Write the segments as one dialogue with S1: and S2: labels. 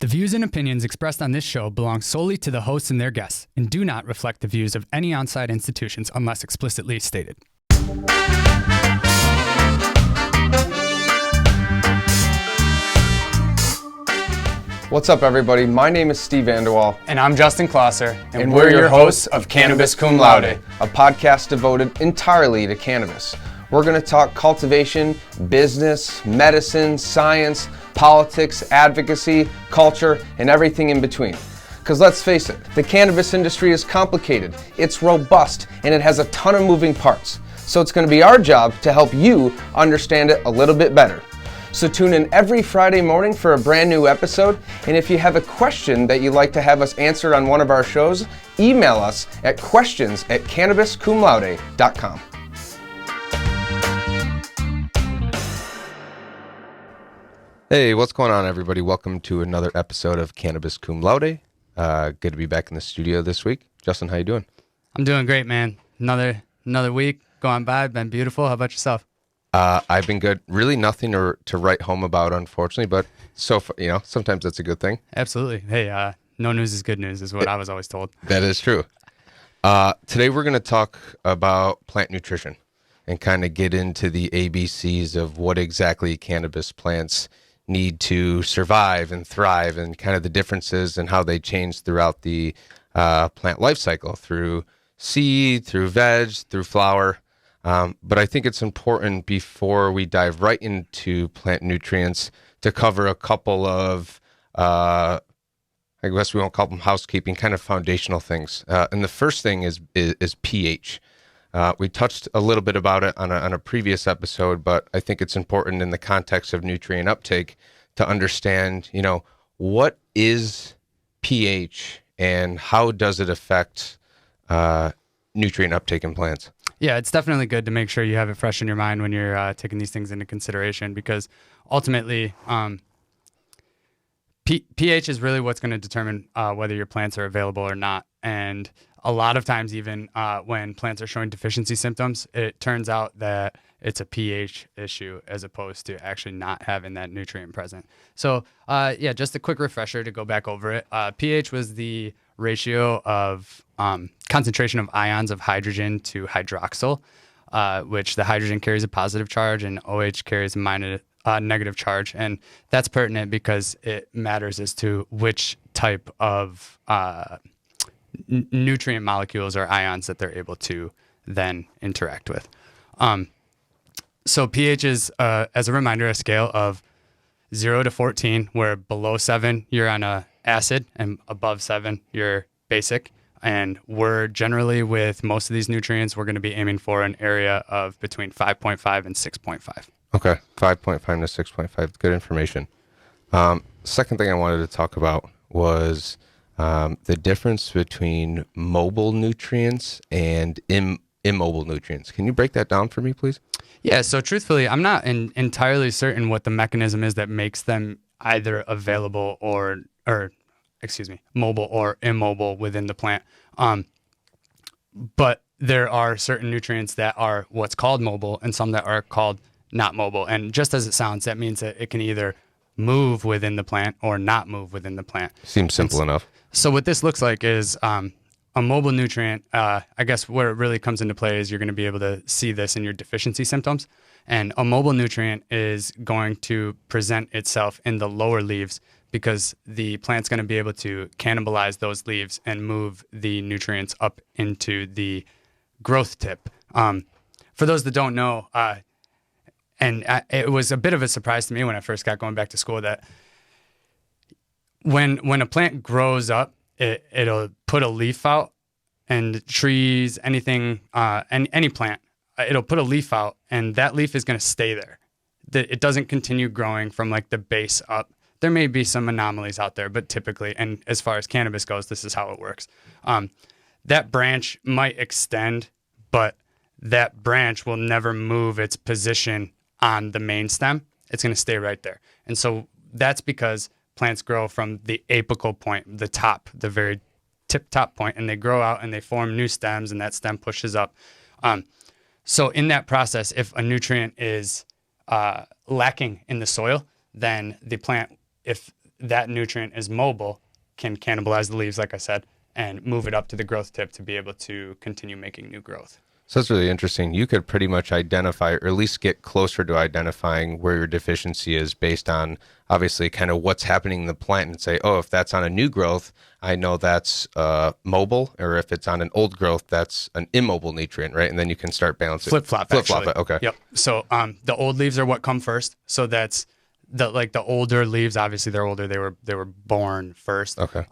S1: The views and opinions expressed on this show belong solely to the hosts and their guests and do not reflect the views of any on-site institutions unless explicitly stated.
S2: What's up, everybody? My name is Steve Vanderwall.
S1: And I'm Justin Klosser.
S2: And we're your hosts of Cannabis Cum Laude, a podcast devoted entirely to cannabis. We're going to talk cultivation, business, medicine, science, politics, advocacy, culture, and everything in between. Because let's face it, the cannabis industry is complicated, it's robust, and it has a ton of moving parts. So it's going to be our job to help you understand it a little bit better. So tune in every Friday morning for a brand new episode. And if you have a question that you'd like to have us answered on one of our shows, email us at questions@cannabiscumlaude.com.
S3: Hey, what's going on, everybody? Welcome to another episode of Cannabis Cum Laude. Good to be back in the studio this week. Justin, how you doing?
S1: I'm doing great, man. Another week going by, been beautiful. How about yourself?
S3: I've been good. Really nothing to write home about, unfortunately, but sometimes that's a good thing.
S1: Absolutely. Hey, no news is good news is what I was always told.
S3: That is true. Today we're going to talk about plant nutrition and kind of get into the ABCs of what exactly cannabis plants need to survive and thrive, and kind of the differences and how they change throughout the plant life cycle, through seed, through veg, through flower. But I think it's important, before we dive right into plant nutrients, to cover a couple of, I guess we won't call them housekeeping, kind of foundational things. And the first thing is pH. We touched a little bit about it on a previous episode, but I think it's important in the context of nutrient uptake to understand, what is pH and how does it affect nutrient uptake in plants?
S1: Yeah, it's definitely good to make sure you have it fresh in your mind when you're taking these things into consideration, because ultimately pH is really what's going to determine whether your plants are available or not. And a lot of times, even when plants are showing deficiency symptoms, it turns out that it's a pH issue as opposed to actually not having that nutrient present. So just a quick refresher to go back over it. pH was the ratio of concentration of ions of hydrogen to hydroxyl, which the hydrogen carries a positive charge and OH carries a negative charge. And that's pertinent because it matters as to which type of nutrient molecules or ions that they're able to then interact with. So pH is, as a reminder, a scale of 0 to 14, where below 7 you're on a acid and above 7 you're basic. And we're generally, with most of these nutrients, we're going to be aiming for an area of between 5.5 and 6.5.
S3: Okay, 5.5 to 6.5, good information. Second thing I wanted to talk about was the difference between mobile nutrients and immobile nutrients. Can you break that down for me, please?
S1: Yeah, so truthfully, I'm not entirely certain what the mechanism is that makes them either available or mobile or immobile within the plant. But there are certain nutrients that are what's called mobile and some that are called not mobile. And just as it sounds, that means that it can either move within the plant or not move within the plant.
S3: Seems simple enough.
S1: So what this looks like is a mobile nutrient. I guess where it really comes into play is you're going to be able to see this in your deficiency symptoms. And a mobile nutrient is going to present itself in the lower leaves, because the plant's going to be able to cannibalize those leaves and move the nutrients up into the growth tip. For those that don't know, it was a bit of a surprise to me when I first got going back to school, that when a plant grows up, it'll put a leaf out, and trees, anything, any plant, it'll put a leaf out, and that leaf is going to stay there. It doesn't continue growing from like the base up. There may be some anomalies out there, but typically, and as far as cannabis goes, this is how it works. That branch might extend, but that branch will never move its position on the main stem. It's going to stay right there. And so that's because plants grow from the apical point, the top, the very tip top point, and they grow out and they form new stems, and that stem pushes up. So in that process, if a nutrient is lacking in the soil, then the plant, if that nutrient is mobile, can cannibalize the leaves, like I said, and move it up to the growth tip to be able to continue making new growth.
S3: So that's really interesting. You could pretty much identify, or at least get closer to identifying where your deficiency is based on obviously kind of what's happening in the plant, and say, oh, if that's on a new growth, I know that's mobile, or if it's on an old growth, that's an immobile nutrient, right? And then you can start balancing.
S1: Flip-flop it.
S3: Okay.
S1: Yep. So the old leaves are what come first. So that's the older leaves, obviously they're older. They were born first.
S3: Okay.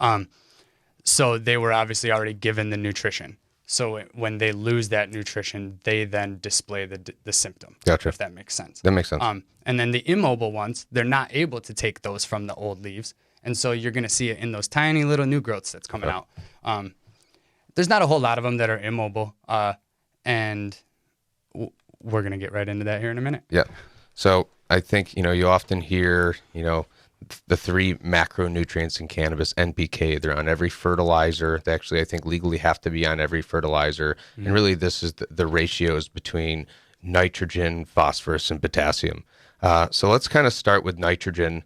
S1: So they were obviously already given the nutrition. So when they lose that nutrition, they then display the symptom.
S3: Gotcha.
S1: If that makes sense.
S3: That makes sense.
S1: And then the immobile ones, they're not able to take those from the old leaves. And so you're going to see it in those tiny little new growths that's coming out. There's not a whole lot of them that are immobile. And we're going to get right into that here in a minute.
S3: Yeah. So I think, you often hear, the 3 macronutrients in cannabis, NPK, they're on every fertilizer. They actually, I think, legally have to be on every fertilizer. Mm-hmm. And really, this is the ratios between nitrogen, phosphorus, and potassium. So let's kind of start with nitrogen.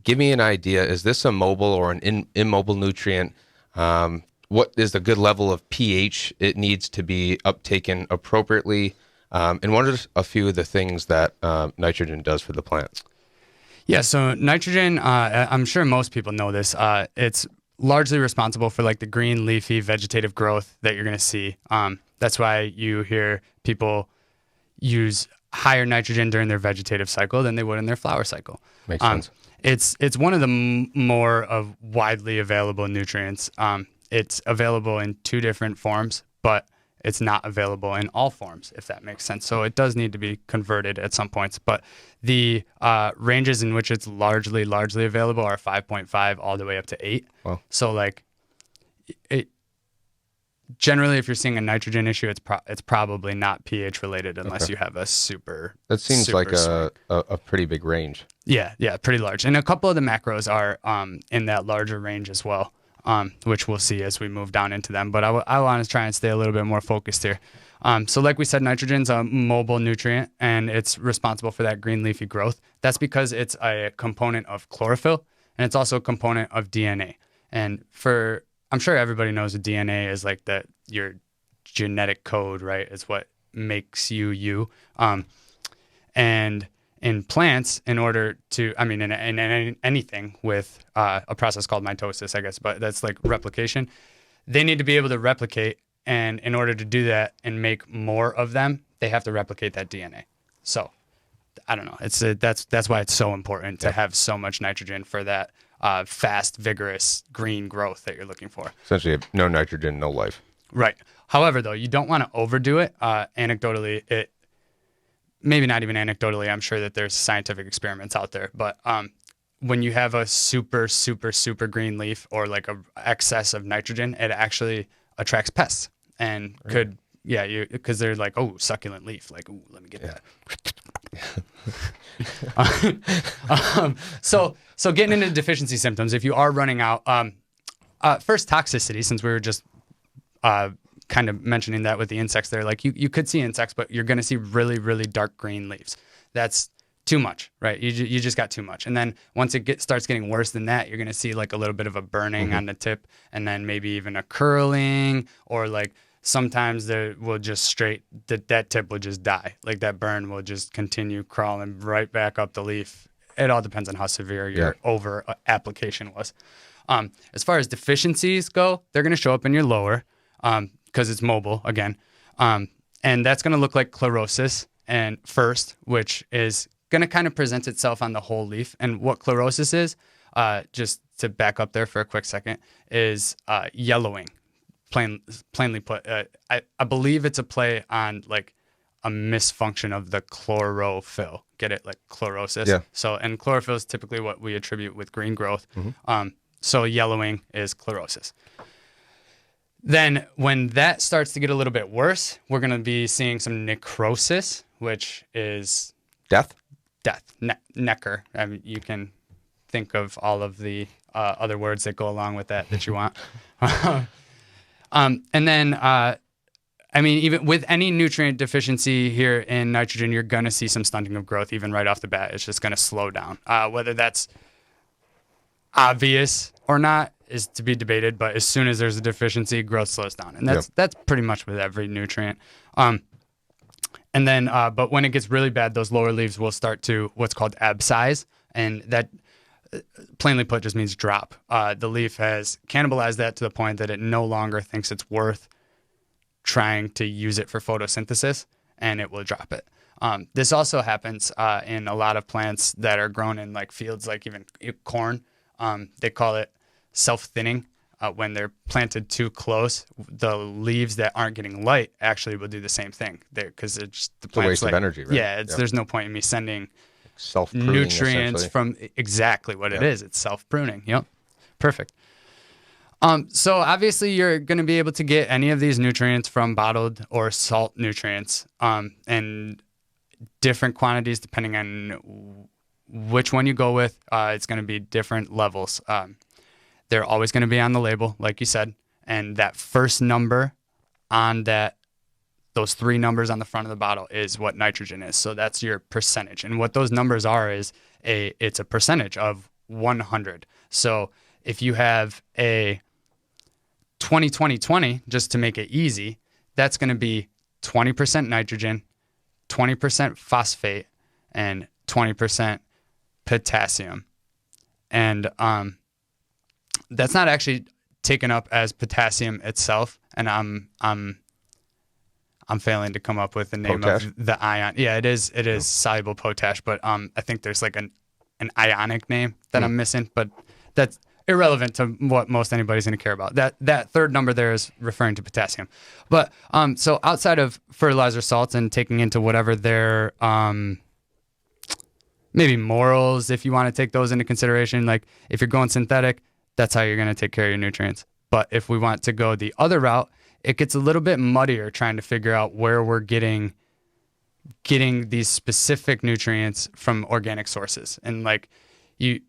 S3: Give me an idea. Is this a mobile or an immobile nutrient? What is the good level of pH it needs to be uptaken appropriately? And what are a few of the things that nitrogen does for the plant?
S1: Yeah, so nitrogen, I'm sure most people know this. It's largely responsible for like the green leafy vegetative growth that you're going to see. That's why you hear people use higher nitrogen during their vegetative cycle than they would in their flower cycle.
S3: Makes sense.
S1: It's one of the more of widely available nutrients. It's available in 2 different forms, but it's not available in all forms, if that makes sense. So it does need to be converted at some points. But the ranges in which it's largely available are 5.5 all the way up to 8.
S3: Wow.
S1: So like it generally, if you're seeing a nitrogen issue, it's probably not pH related unless you have a super.
S3: That seems like a pretty big range.
S1: Yeah, pretty large. And a couple of the macros are in that larger range as well. Which we'll see as we move down into them. But I want to try and stay a little bit more focused here. So like we said, nitrogen's a mobile nutrient, and it's responsible for that green leafy growth. That's because it's a component of chlorophyll, and it's also a component of DNA. And I'm sure everybody knows that DNA is like your genetic code, right? It's what makes you. And in plants, in order to, in anything with a process called mitosis, I guess, but that's like replication, they need to be able to replicate. And in order to do that and make more of them, they have to replicate that DNA. So I don't know. That's why it's so important to have so much nitrogen for that fast, vigorous green growth that you're looking for.
S3: Essentially, no nitrogen, no life.
S1: Right. However, though, you don't want to overdo it. Anecdotally, maybe not even anecdotally, I'm sure that there's scientific experiments out there, but when you have a super, super, super green leaf or like a excess of nitrogen, it actually attracts pests and because they're like, oh, succulent leaf, like, ooh, let me get that. So getting into deficiency symptoms, if you are running out, first toxicity, since we were just kind of mentioning that with the insects there, like you could see insects, but you're going to see really, really dark green leaves. That's too much, right? You just got too much. And then once it starts getting worse than that, you're going to see like a little bit of a burning on the tip, and then maybe even a curling, or like sometimes there will just that tip will just die. Like that burn will just continue crawling right back up the leaf. It all depends on how severe your over application was. As far as deficiencies go, they're going to show up in your lower, because it's mobile again. And that's going to look like chlorosis and first, which is going to kind of present itself on the whole leaf. And what chlorosis is, just to back up there for a quick second, is yellowing, plainly put. I believe it's a play on like a misfunction of the chlorophyll. Get it? Like chlorosis.
S3: Yeah.
S1: So, and chlorophyll is typically what we attribute with green growth. So yellowing is chlorosis. Then when that starts to get a little bit worse, we're going to be seeing some necrosis, which is
S3: death,
S1: necker. I mean, you can think of all of the other words that go along with that you want. And then, even with any nutrient deficiency here in nitrogen, you're going to see some stunting of growth even right off the bat. It's just going to slow down. Whether that's obvious or not is to be debated, but as soon as there's a deficiency, growth slows down. And that's pretty much with every nutrient. And then, but when it gets really bad, those lower leaves will start to what's called abscise. And that, plainly put, just means drop. The leaf has cannibalized that to the point that it no longer thinks it's worth trying to use it for photosynthesis, and it will drop it. This also happens in a lot of plants that are grown in like fields, like even corn. They call it self-thinning. When they're planted too close, the leaves that aren't getting light actually will do the same thing because it's the plant's
S3: waste of energy, right?
S1: Yeah, there's no point in me sending
S3: Self-pruning,
S1: nutrients from exactly what it is. It's self-pruning. Yep. Perfect. So obviously you're going to be able to get any of these nutrients from bottled or salt nutrients, and different quantities depending on which one you go with. It's going to be different levels. They're always going to be on the label, like you said. And that first number on those 3 numbers on the front of the bottle is what nitrogen is. So that's your percentage. And what those numbers are is it's a percentage of 100. So if you have a 20-20-20, just to make it easy, that's going to be 20% nitrogen, 20% phosphate, and 20% potassium. And that's not actually taken up as potassium itself, and I'm failing to come up with the name
S3: Potash?
S1: of the ion. Yeah, it is soluble potash, but I think there's like an ionic name that I'm missing, but that's irrelevant to what most anybody's going to care about. That third number there is referring to potassium. But so outside of fertilizer salts and taking into whatever their maybe morals, if you want to take those into consideration, like if you're going synthetic, that's how you're going to take care of your nutrients. But if we want to go the other route, it gets a little bit muddier trying to figure out where we're getting these specific nutrients from organic sources. And like you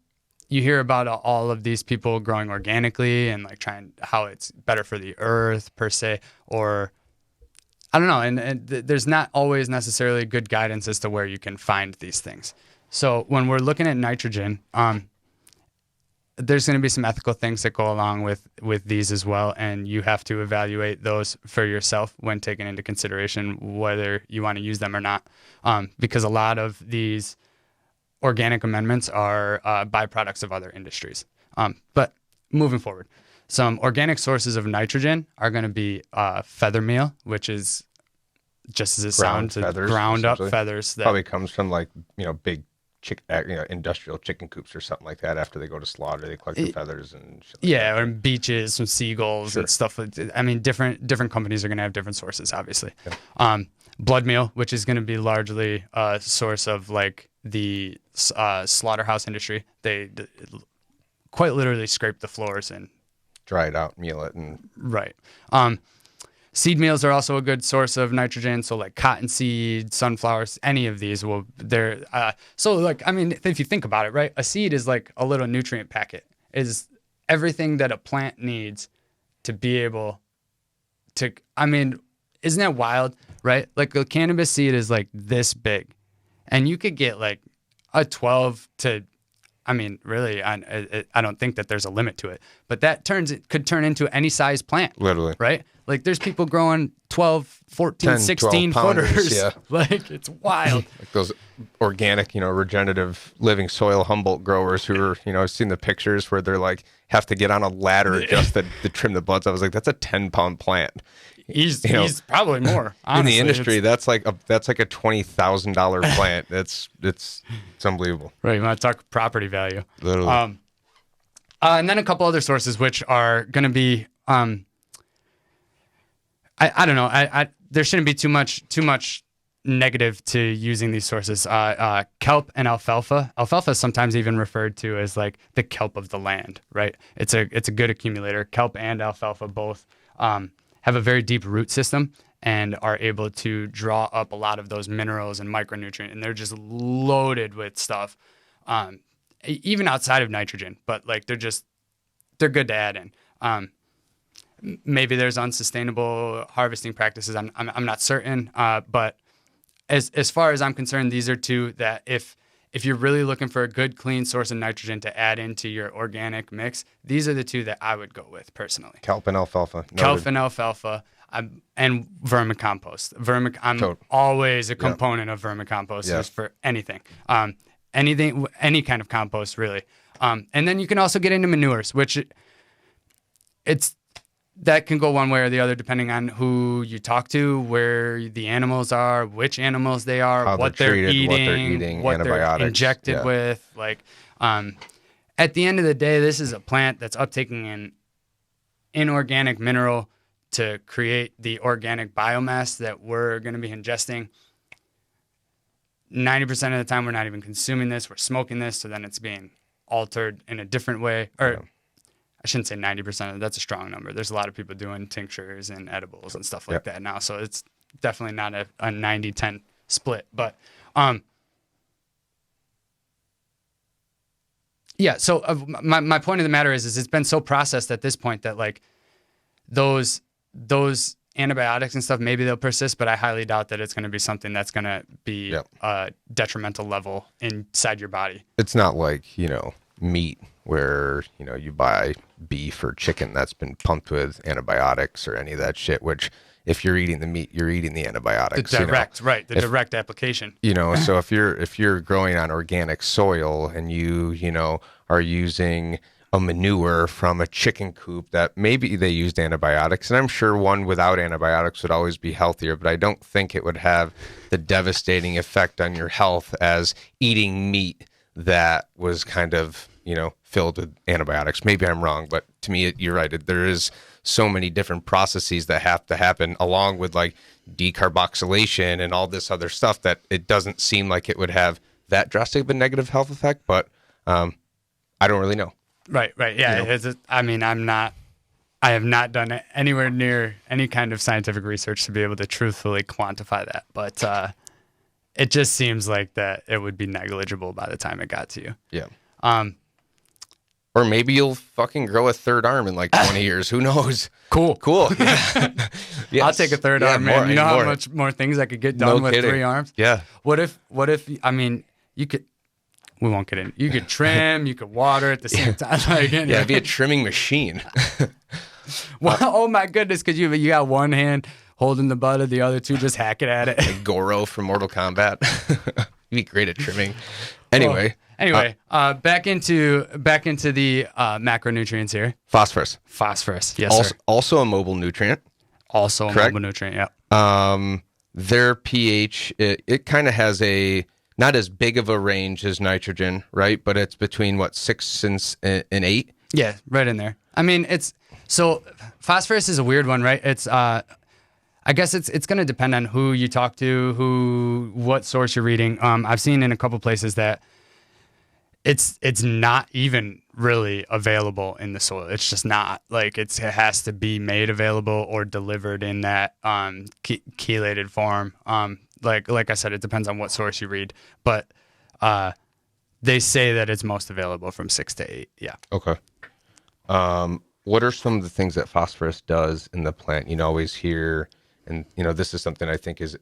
S1: hear about all of these people growing organically and like trying how it's better for the earth per se, or I don't know. And there's not always necessarily good guidance as to where you can find these things. So when we're looking at nitrogen, there's going to be some ethical things that go along with these as well, and you have to evaluate those for yourself when taking into consideration whether you want to use them or not, because a lot of these organic amendments are byproducts of other industries. But moving forward, some organic sources of nitrogen are going to be feather meal, which is just as it sounds, ground up feathers. That
S3: probably comes from like big industrial chicken coops or something like that. After they go to slaughter, they collect the feathers and shit like that.
S1: Or beaches, some seagulls and stuff. I mean, different companies are going to have different sources, obviously. Yeah. Blood meal, which is going to be largely a source of like the slaughterhouse industry. They quite literally scrape the floors and
S3: dry it out, meal it, and
S1: right. Seed meals are also a good source of nitrogen. So like cottonseed, sunflowers, any of these so like, I mean, if you think about it, right, a seed is like a little nutrient packet, is everything that a plant needs to be able to, I mean, isn't that wild, right? Like a cannabis seed is like this big, and you could get like a 12 to, I mean, really, I don't think that there's a limit to it, but could turn into any size plant.
S3: Literally.
S1: Right? Like there's people growing 12, 14,
S3: 10,
S1: 16 footers. Yeah. Like it's wild.
S3: Like those organic, regenerative living soil Humboldt growers who are, I've seen the pictures where they're like, have to get on a ladder just to trim the buds. I was like, that's a 10-pound plant.
S1: He's probably more. Honestly,
S3: in the industry, that's like a $20,000 plant. It's unbelievable.
S1: Right, you want to talk property value.
S3: Literally.
S1: And then a couple other sources which are going to be, I don't know. There shouldn't be too much negative to using these sources. Kelp and alfalfa. Alfalfa is sometimes even referred to as like the kelp of the land. Right? It's a good accumulator. Kelp and alfalfa both have a very deep root system and are able to draw up a lot of those minerals and micronutrients, and they're just loaded with stuff, even outside of nitrogen. But like they're good to add in. Maybe there's unsustainable harvesting practices. I'm not certain, but as far as I'm concerned, these are two that if if you're really looking for a good, clean source of nitrogen to add into your organic mix, these are the two that I would go with personally.
S3: Kelp and alfalfa.
S1: Kelp and alfalfa, and vermicompost. I'm always a component of vermicompost just for anything. Any kind of compost, really. And then you can also get into manures, which that can go one way or the other depending on who you talk to, where the animals are, which animals they are, what they're eating, what they're injected with. Like, at the end of the day, this is a plant that's uptaking an inorganic mineral to create the organic biomass that we're going to be ingesting. 90% of the time, we're not even consuming this. We're smoking this, so then it's being altered in a different way. Or I shouldn't say 90% of it. That's a strong number. There's a lot of people doing tinctures and edibles and stuff like that now. So it's definitely not a 90-10 split. But so my point of the matter is it's been so processed at this point that like those antibiotics and stuff, maybe they'll persist, but I highly doubt that it's going to be something that's going to be a detrimental level inside your body.
S3: It's not like, meat where, you buy beef or chicken that's been pumped with antibiotics or any of that shit, which if you're eating the meat, you're eating the antibiotics.
S1: The direct application.
S3: So if you're growing on organic soil and you are using a manure from a chicken coop that maybe they used antibiotics, and I'm sure one without antibiotics would always be healthier, but I don't think it would have the devastating effect on your health as eating meat that was kind of, filled with antibiotics. Maybe I'm wrong, but to me, you're right. There is so many different processes that have to happen along with like decarboxylation and all this other stuff that it doesn't seem like it would have that drastic of a negative health effect, but I don't really know.
S1: Right. Yeah. I have not done anywhere near any kind of scientific research to be able to truthfully quantify that, but it just seems like that it would be negligible by the time it got to you.
S3: Yeah. Or maybe you'll fucking grow a third arm in like 20 years. Who knows?
S1: Cool.
S3: Yeah.
S1: Yes. I'll take a third arm, man. You know how much more things I could get done with 3 arms?
S3: Yeah.
S1: What if, you could, we won't get in. You could trim, you could water at the same time.
S3: It'd be a trimming machine.
S1: Well, oh my goodness, because you got one hand holding the butt of the other two, just hacking at it.
S3: Like Goro from Mortal Kombat. You'd be great at trimming. Anyway,
S1: back into the macronutrients here.
S3: Phosphorus.
S1: Yes, sir.
S3: Also a mobile nutrient.
S1: Also
S3: correct?
S1: A mobile nutrient, yeah.
S3: Their pH, it kind of has not as big of a range as nitrogen, right? But it's between 6 and 8.
S1: Yeah, right in there. I mean, so phosphorus is a weird one, right? It's I guess it's going to depend on who you talk to, what source you're reading. I've seen in a couple places that it's not even really available in the soil. It's just not. Like it has to be made available or delivered in that chelated form. Like I said, it depends on what source you read, but they say that it's most available from 6 to 8. Yeah.
S3: Okay. What are some of the things that phosphorus does in the plant? You always hear, and this is something I think is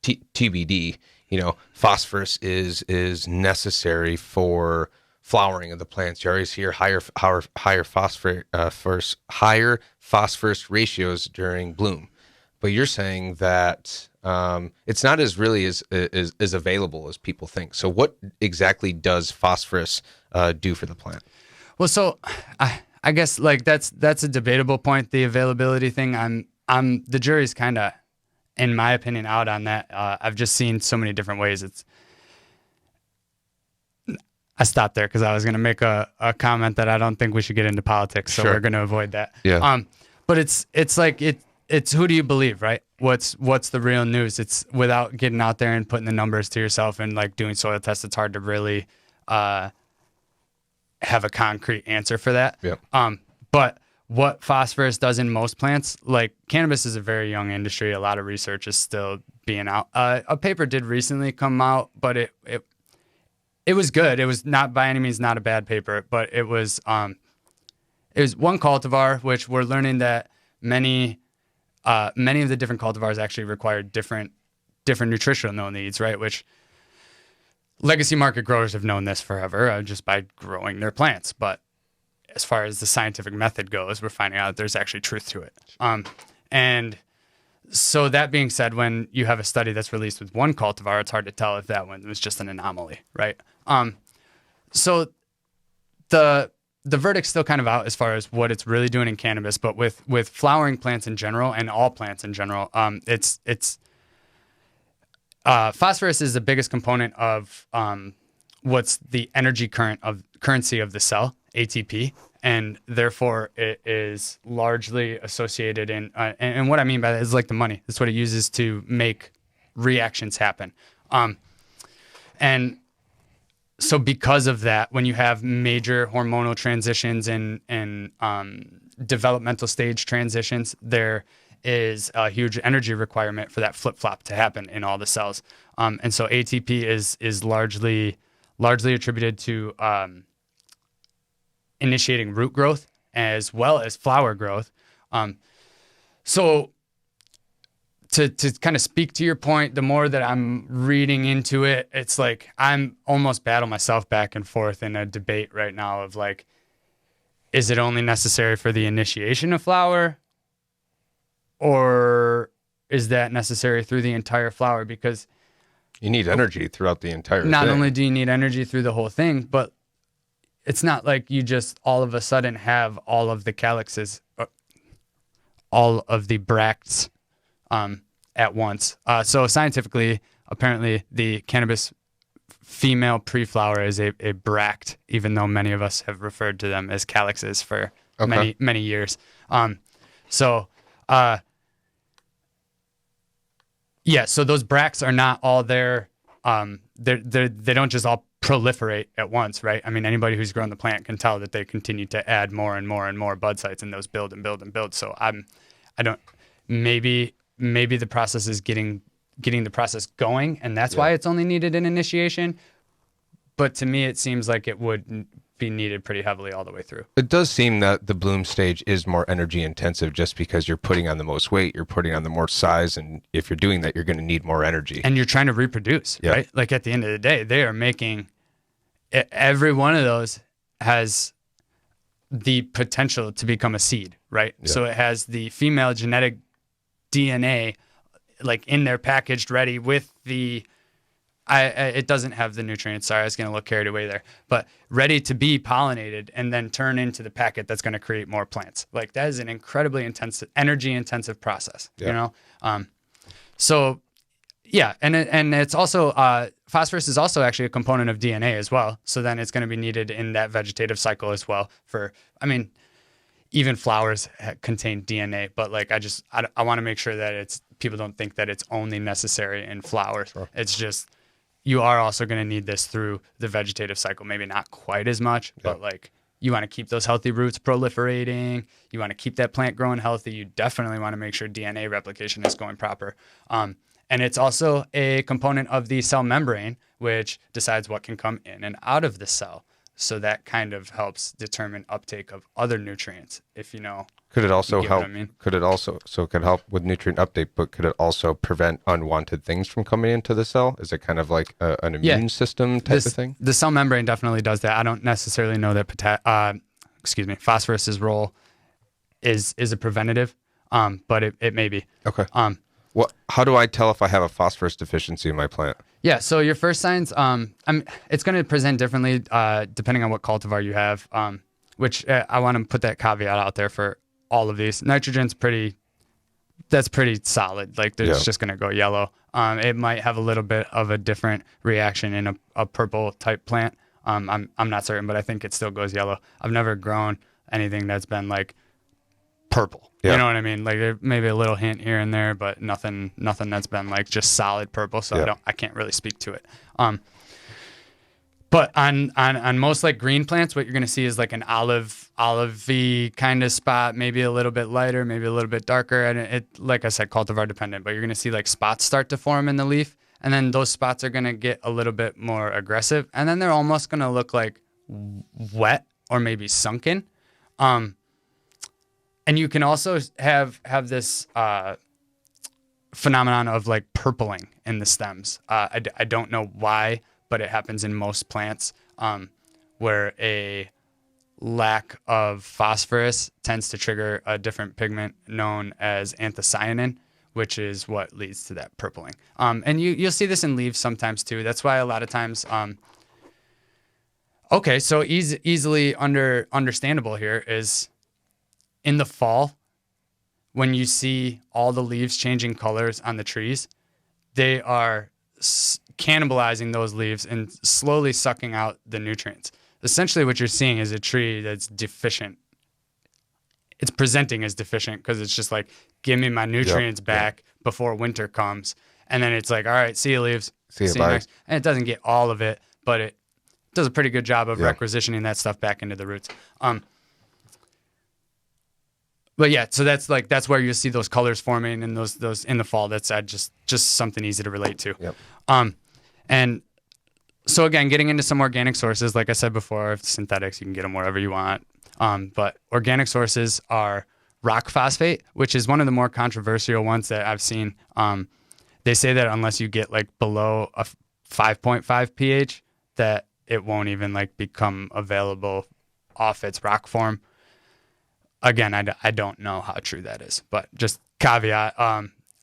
S3: TBD. Phosphorus is necessary for flowering of the plants. You always hear higher phosphorus ratios during bloom, but you're saying that it's not as really as available as people think. So what exactly does phosphorus do for the plant?
S1: Well, so I guess like that's a debatable point, the availability thing. The jury's kind of, in my opinion, out on that. I've just seen so many different ways. I stopped there because I was going to make a comment that I don't think we should get into politics, so we're going to avoid that.
S3: Yeah.
S1: But it's like it's who do you believe, right? What's the real news? It's without getting out there and putting the numbers to yourself and like doing soil tests. It's hard to really have a concrete answer for that.
S3: Yeah.
S1: But what phosphorus does in most plants, like cannabis is a very young industry. A lot of research is still being out. A paper did recently come out, but it was good. It was not by any means not a bad paper, but it was one cultivar, which we're learning that many of the different cultivars actually require different nutritional needs, right? Which legacy market growers have known this forever just by growing their plants. But as far as the scientific method goes, we're finding out there's actually truth to it. And so that being said, when you have a study that's released with one cultivar, it's hard to tell if that one was just an anomaly, right? So the verdict's still kind of out as far as what it's really doing in cannabis, but with flowering plants in general and all plants in general, phosphorus is the biggest component of what's the energy currency of the cell, ATP, and therefore it is largely associated in, and what I mean by that is like the money. That's what it uses to make reactions happen. And so because of that, when you have major hormonal transitions and developmental stage transitions, there is a huge energy requirement for that flip-flop to happen in all the cells. And so ATP is largely attributed to initiating root growth as well as flower growth. So to kind of speak to your point, the more that I'm reading into it, it's like I'm almost battle myself back and forth in a debate right now of like, is it only necessary for the initiation of flower, or is that necessary through the entire flower? Because
S3: you need energy throughout the entire thing.
S1: Not only do you need energy through the whole thing, but it's not like you just all of a sudden have all of the calyxes, all of the bracts at once. So scientifically, apparently the cannabis female pre-flower is a bract, even though many of us have referred to them as calyxes for many years. So those bracts are not all there. They don't just all proliferate at once, right? I mean, anybody who's grown the plant can tell that they continue to add more and more and more bud sites, and those build and build and build. So maybe the process is getting the process going, and that's why it's only needed in initiation. But to me, it seems like it would be needed pretty heavily all the way through.
S3: It does seem that the bloom stage is more energy intensive just because you're putting on the most weight, you're putting on the more size, and if you're doing that, you're going to need more energy.
S1: And you're trying to reproduce, right? Like at the end of the day, they are making, every one of those has the potential to become a seed, right? Yeah. So it has the female genetic DNA like in there packaged ready with the, it doesn't have the nutrients. Sorry, I was going to look carried away there, but ready to be pollinated and then turn into the packet that's going to create more plants. Like that is an incredibly intensive, energy intensive process, you know? So yeah. And it's also, phosphorus is also actually a component of DNA as well. So then it's going to be needed in that vegetative cycle as well even flowers contain DNA, but like, I want to make sure that people don't think that it's only necessary in flowers. Sure. It's just, you are also going to need this through the vegetative cycle. Maybe not quite as much, but like you want to keep those healthy roots proliferating. You want to keep that plant growing healthy. You definitely want to make sure DNA replication is going proper. And it's also a component of the cell membrane, which decides what can come in and out of the cell. So that kind of helps determine uptake of other nutrients, if you know.
S3: Could it also help?
S1: What I mean?
S3: Could it also, so it could help with nutrient uptake, but could it also prevent unwanted things from coming into the cell? Is it kind of like an immune system type of thing?
S1: The cell membrane definitely does that. I don't necessarily know that phosphorus's role is a preventative, but it may be.
S3: Okay. How do I tell if I have a phosphorus deficiency in my plant?
S1: Yeah, so your first signs, it's going to present differently depending on what cultivar you have, which I want to put that caveat out there for all of these. Nitrogen's pretty solid. Like, it's just going to go yellow. It might have a little bit of a different reaction in a purple type plant. I'm not certain, but I think it still goes yellow. I've never grown anything that's been like purple. Yeah. You know what I mean? Like there maybe a little hint here and there, but nothing that's been like just solid purple. So I can't really speak to it. But on most like green plants, what you're going to see is like an olivey kind of spot, maybe a little bit lighter, maybe a little bit darker. And it, like I said, cultivar dependent, but you're going to see like spots start to form in the leaf. And then those spots are going to get a little bit more aggressive. And then they're almost going to look like wet or maybe sunken. And you can also have this phenomenon of like purpling in the stems. I don't know why, but it happens in most plants, where a lack of phosphorus tends to trigger a different pigment known as anthocyanin, which is what leads to that purpling. And you'll see this in leaves sometimes too. That's why a lot of times, so easily understandable here is in the fall, when you see all the leaves changing colors on the trees, they are cannibalizing those leaves and slowly sucking out the nutrients. Essentially what you're seeing is a tree that's deficient. It's presenting as deficient because it's just like, give me my nutrients back before winter comes. And then it's like, all right, see you, leaves.
S3: See you
S1: next. And it doesn't get all of it, but it does a pretty good job of requisitioning that stuff back into the roots. But yeah, so that's where you see those colors forming and those in the fall. That's just something easy to relate to.
S3: Yep.
S1: And so again, getting into some organic sources, like I said before, synthetics, you can get them wherever you want. But organic sources are rock phosphate, which is one of the more controversial ones that I've seen. They say that unless you get like below a 5.5 pH, that it won't even like become available off its rock form. Again, I don't know how true that is, but just caveat.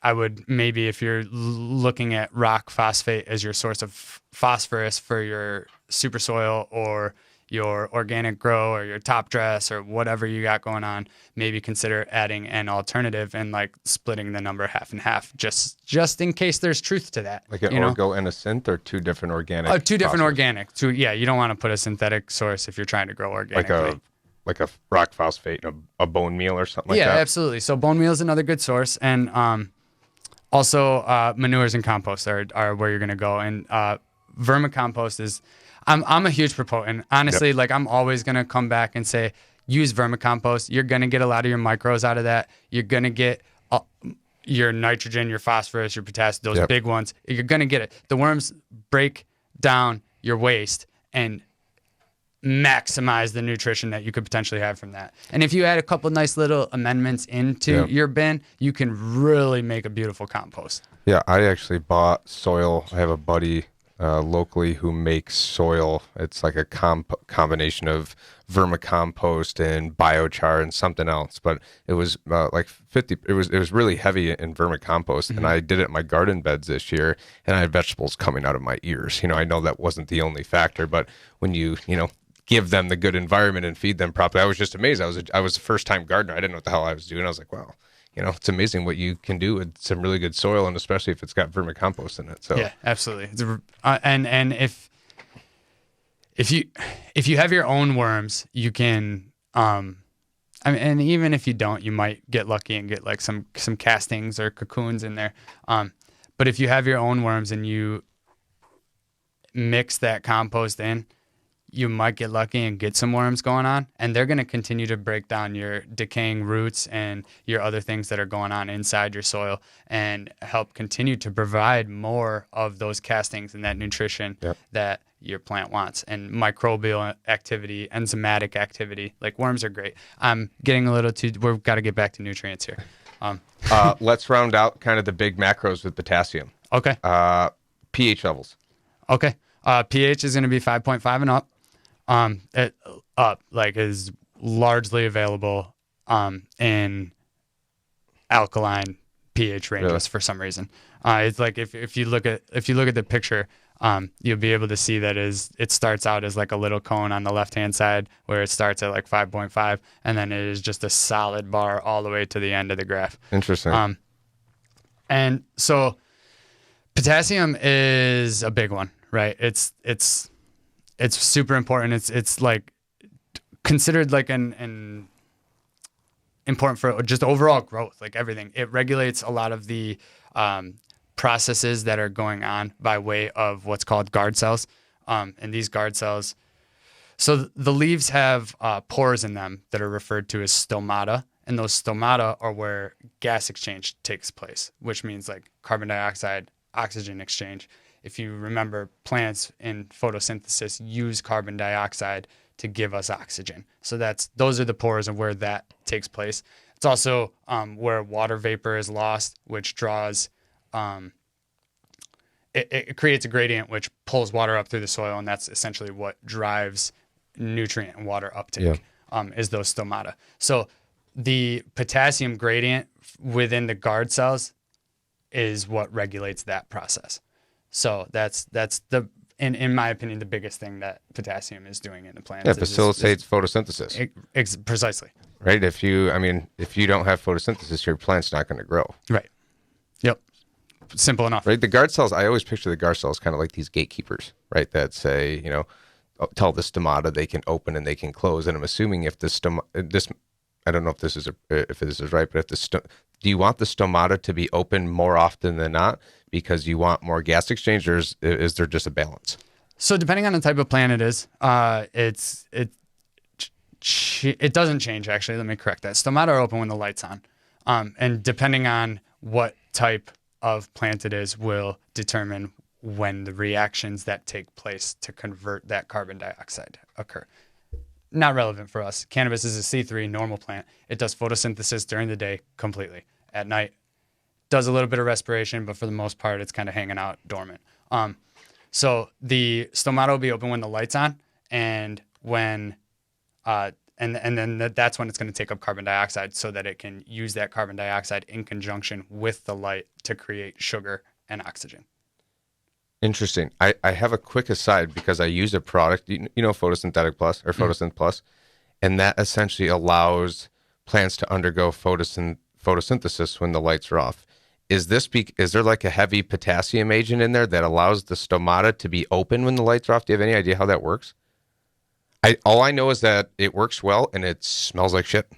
S1: I would maybe, if you're looking at rock phosphate as your source of phosphorus for your super soil or your organic grow or your top dress or whatever you got going on, maybe consider adding an alternative and like splitting the number half and half, just in case there's truth to that.
S3: Like an orgo and a synth, or two different organic?
S1: Two different organic. You don't want to put a synthetic source if you're trying to grow organically.
S3: Like a rock phosphate and a bone meal or something like that?
S1: Yeah, absolutely. So bone meal is another good source. And also manures and compost are where you're going to go. And vermicompost is, I'm a huge proponent. Honestly, like I'm always going to come back and say, use vermicompost. You're going to get a lot of your micros out of that. You're going to get your nitrogen, your phosphorus, your potassium, those big ones. You're going to get it. The worms break down your waste and maximize the nutrition that you could potentially have from that. And if you add a couple nice little amendments into your bin, you can really make a beautiful compost.
S3: Yeah, I actually bought soil. I have a buddy locally who makes soil. It's like a combination of vermicompost and biochar and something else, but it was like 50. It was really heavy in vermicompost, and I did it in my garden beds this year, and I had vegetables coming out of my ears. I know that wasn't the only factor, but when you give them the good environment and feed them properly, I was just amazed. I was a first time gardener. I didn't know what the hell I was doing. I was like, wow. It's amazing what you can do with some really good soil, and especially if it's got vermicompost in it. So
S1: yeah, absolutely. And if you have your own worms, you can. And even if you don't, you might get lucky and get like some castings or cocoons in there. But if you have your own worms and you mix that compost in, you might get lucky and get some worms going on, and they're going to continue to break down your decaying roots and your other things that are going on inside your soil and help continue to provide more of those castings and that nutrition that your plant wants, and microbial activity, enzymatic activity. Like worms are great. I'm getting a little too, we've got to get back to nutrients here.
S3: Let's round out kind of the big macros with potassium.
S1: Okay.
S3: pH levels.
S1: Okay. pH is going to be 5.5 and up. Is largely available in alkaline pH ranges for some reason. It's like if you look at the picture, you'll be able to see that it starts out as like a little cone on the left hand side where it starts at like 5.5, and then it is just a solid bar all the way to the end of the graph.
S3: Interesting.
S1: And so potassium is a big one, right? It's super important. It's like considered like an important for just overall growth, like everything. It regulates a lot of the processes that are going on by way of what's called guard cells. And these guard cells, so the leaves have pores in them that are referred to as stomata. And those stomata are where gas exchange takes place, which means like carbon dioxide, oxygen exchange. If you remember, plants in photosynthesis use carbon dioxide to give us oxygen. So those are the pores of where that takes place. It's also where water vapor is lost, which draws it creates a gradient which pulls water up through the soil, and that's essentially what drives nutrient and water uptake. Is those stomata. So the potassium gradient within the guard cells is what regulates that process. So that's the in my opinion the biggest thing that potassium is doing in the plant.
S3: Yeah, facilitates photosynthesis.
S1: Precisely.
S3: Right. If you don't have photosynthesis, your plant's not going to grow.
S1: Right. Yep. Simple enough.
S3: Right. The guard cells, I always picture the guard cells kind of like these gatekeepers, right? That say, tell the stomata they can open and they can close. And I'm assuming if I don't know if this is right, but do you want the stomata to be open more often than not because you want more gas exchange, or is there just a balance?
S1: So depending on the type of plant it is, it doesn't change actually. Let me correct that. Stomata are open when the light's on, and depending on what type of plant it is, will determine when the reactions that take place to convert that carbon dioxide occur. Not relevant for us. Cannabis is a C3 normal plant. It does photosynthesis during the day completely. At night, does a little bit of respiration, but for the most part, it's kind of hanging out dormant. So the stomata will be open when the light's on, and when, and then that's when it's going to take up carbon dioxide, so that it can use that carbon dioxide in conjunction with the light to create sugar and oxygen.
S3: Interesting. I have a quick aside because I use a product, Photosynthetic Plus or Photosynth Plus, and that essentially allows plants to undergo photosynthesis when the lights are off. Is there like a heavy potassium agent in there that allows the stomata to be open when the lights are off? Do you have any idea how that works? All I know is that it works well and it smells like shit.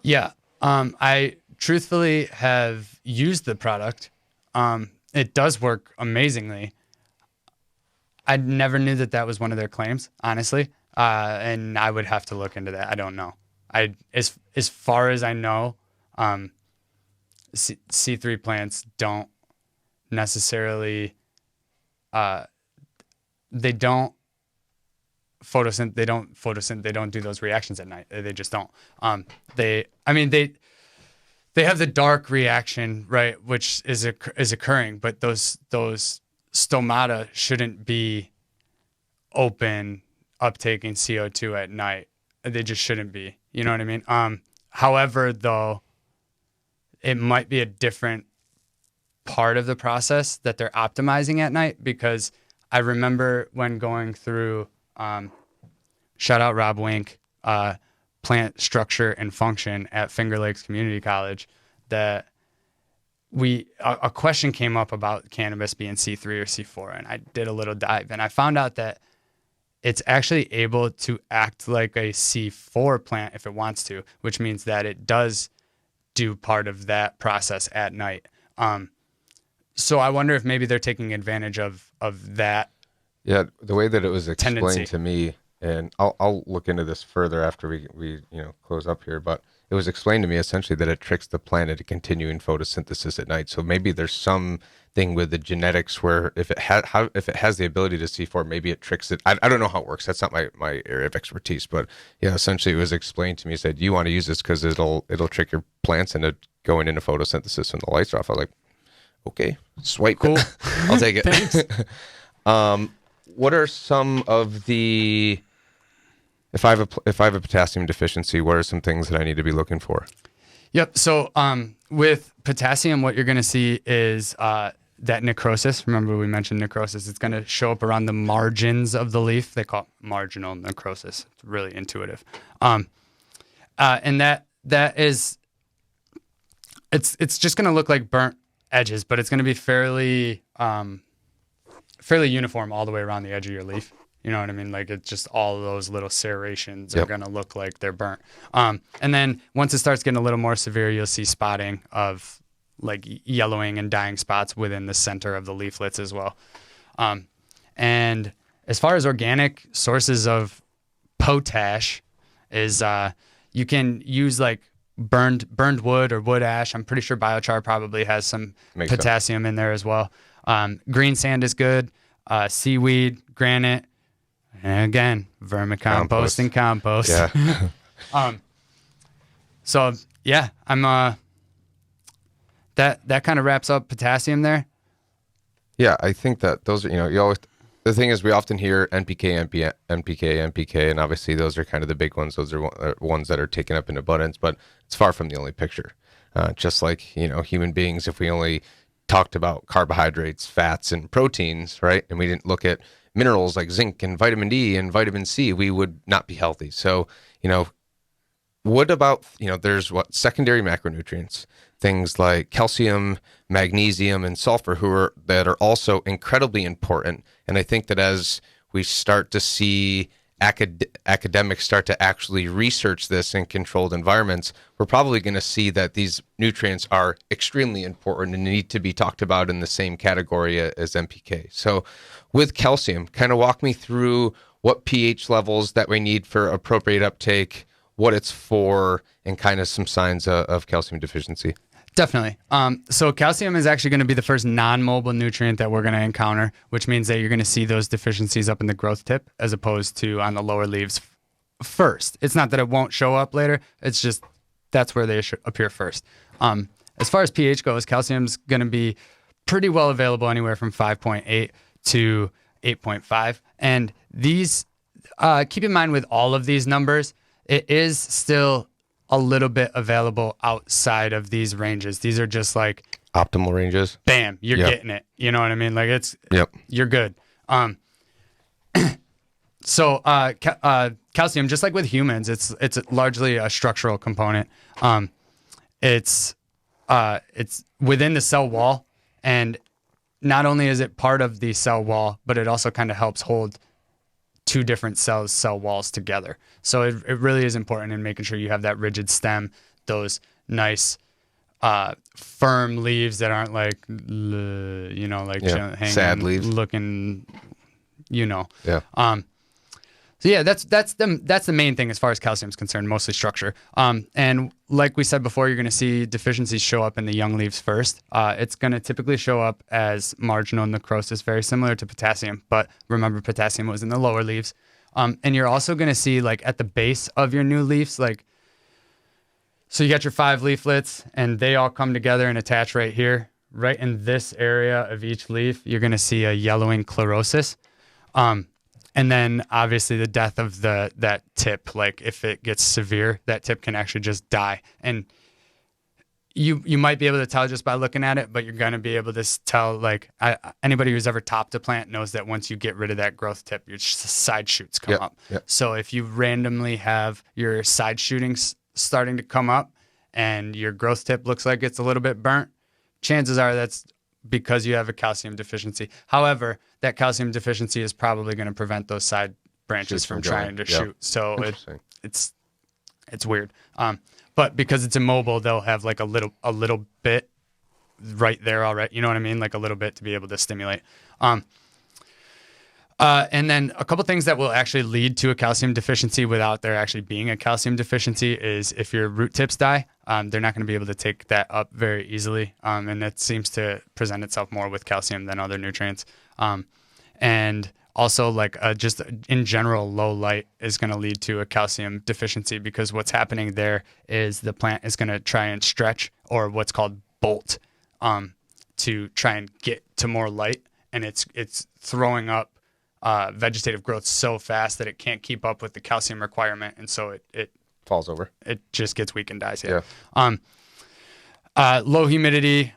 S1: Yeah. I truthfully have used the product. It does work amazingly. I never knew that was one of their claims, honestly. And I would have to look into that. I don't know. As far as I know, C3 plants don't necessarily, they don't do those reactions at night. They just don't. They have the dark reaction, right, which is occurring, but those stomata shouldn't be open uptaking CO2 at night. They just shouldn't be. You know what I mean? However, though, it might be a different part of the process that they're optimizing at night, because I remember when going through, shout out Rob Wink, plant structure and function at Finger Lakes Community College, that a question came up about cannabis being C3 or C4, and I did a little dive, and I found out that it's actually able to act like a C4 plant if it wants to, which means that it does do part of that process at night. So I wonder if maybe they're taking advantage of that.
S3: Yeah, the way that it was explained
S1: tendency
S3: to me, and I'll look into this further after we close up here, but it was explained to me essentially that it tricks the plant into continuing photosynthesis at night. So maybe there's some thing with the genetics where if it has the ability to C4, maybe it tricks it. I don't know how it works. That's not my area of expertise, but yeah, essentially it was explained to me. It said, you want to use this because it'll trick your plants into going into photosynthesis when the lights are off. I was like, okay, swipe.
S1: Cool.
S3: I'll take it.
S1: Thanks.
S3: What are some of the, if I have a potassium deficiency, what are some things that I need to be looking for?
S1: Yep. So with potassium, what you're going to see is that necrosis. Remember we mentioned necrosis. It's going to show up around the margins of the leaf. They call it marginal necrosis. It's really intuitive. And that is, it's just going to look like burnt edges, but it's going to be fairly uniform all the way around the edge of your leaf. You know what I mean? Like, it's just all of those little serrations are going to look like they're burnt. And then once it starts getting a little more severe, you'll see spotting of like yellowing and dying spots within the center of the leaflets as well. And as far as organic sources of potash is, you can use like burned wood or wood ash. I'm pretty sure biochar probably has some potassium in there as well. Green sand is good. Seaweed, granite, and again, vermicompost and compost.
S3: Yeah.
S1: So yeah, I'm that kind of wraps up potassium there.
S3: Yeah, I think that those are, you always, the thing is we often hear NPK, NPK, and obviously those are kind of the big ones. Those are ones that are taken up in abundance, but it's far from the only picture. Just like, human beings, if we only talked about carbohydrates, fats, and proteins, right? And we didn't look at minerals like zinc and vitamin D and vitamin C, we would not be healthy. So, what about, there's secondary macronutrients, things like calcium, magnesium, and sulfur that are also incredibly important. And I think that as we start to see academics start to actually research this in controlled environments, we're probably going to see that these nutrients are extremely important and need to be talked about in the same category as NPK. So with calcium, kind of walk me through what pH levels that we need for appropriate uptake, what it's for, and kind of some signs of calcium deficiency.
S1: Definitely. So calcium is actually going to be the first non-mobile nutrient that we're going to encounter, which means that you're going to see those deficiencies up in the growth tip as opposed to on the lower leaves first. It's not that it won't show up later. It's just that's where they appear first. As far as pH goes, calcium's going to be pretty well available anywhere from 5.8 to 8.5. And these, keep in mind with all of these numbers, it is still a little bit available outside of these ranges. These are just like
S3: optimal ranges.
S1: Bam, you're getting it. You know what I mean? Like you're good. So calcium, just like with humans, it's largely a structural component. It's within the cell wall, and not only is it part of the cell wall, but it also kind of helps hold two different cell walls together. So it really is important in making sure you have that rigid stem, those nice firm leaves that aren't like hanging,
S3: sad leaves
S1: looking,
S3: Yeah.
S1: So yeah, that's the main thing as far as calcium is concerned, mostly structure. And like we said before, you're going to see deficiencies show up in the young leaves first. It's going to typically show up as marginal necrosis, very similar to potassium, but remember potassium was in the lower leaves. And you're also going to see like at the base of your new leaves, so you got your 5 leaflets and they all come together and attach right here, right in this area of each leaf. You're going to see a yellowing chlorosis. And then obviously the death of that tip, like if it gets severe, that tip can actually just die. And you might be able to tell just by looking at it, but you're going to be able to tell, anybody who's ever topped a plant knows that once you get rid of that growth tip, your side shoots come up. Yep. So if you randomly have your side shootings starting to come up and your growth tip looks like it's a little bit burnt, chances are that's because you have a calcium deficiency. However, that calcium deficiency is probably going to prevent those side branches from trying to shoot. So it's weird. But because it's immobile, they'll have like a little bit right there already. You know what I mean? Like a little bit to be able to stimulate. And then a couple things that will actually lead to a calcium deficiency without there actually being a calcium deficiency is if your root tips die, they're not going to be able to take that up very easily. And that seems to present itself more with calcium than other nutrients. And also just in general, low light is going to lead to a calcium deficiency because what's happening there is the plant is going to try and stretch or what's called bolt to try and get to more light. And it's throwing up vegetative growth so fast that it can't keep up with the calcium requirement, and so it
S3: falls over.
S1: It just gets weak and dies. Low humidity.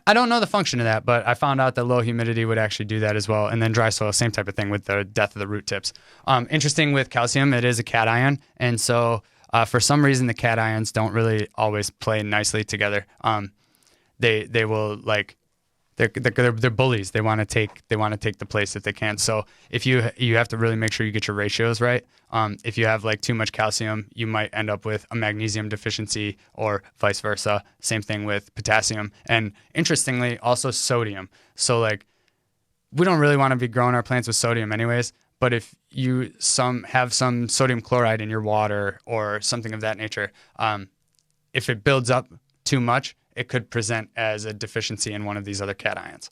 S1: I don't know the function of that, but I found out that low humidity would actually do that as well. And then dry soil, same type of thing with the death of the root tips. Interesting with calcium, it is a cation, and so for some reason the cations don't really always play nicely together. They will they're bullies. They want to take the place if they can. So if you have to really make sure you get your ratios right. If you have too much calcium, you might end up with a magnesium deficiency or vice versa. Same thing with potassium, and interestingly also sodium. So we don't really want to be growing our plants with sodium anyways. But if you have some sodium chloride in your water or something of that nature, if it builds up too much, it could present as a deficiency in one of these other cations.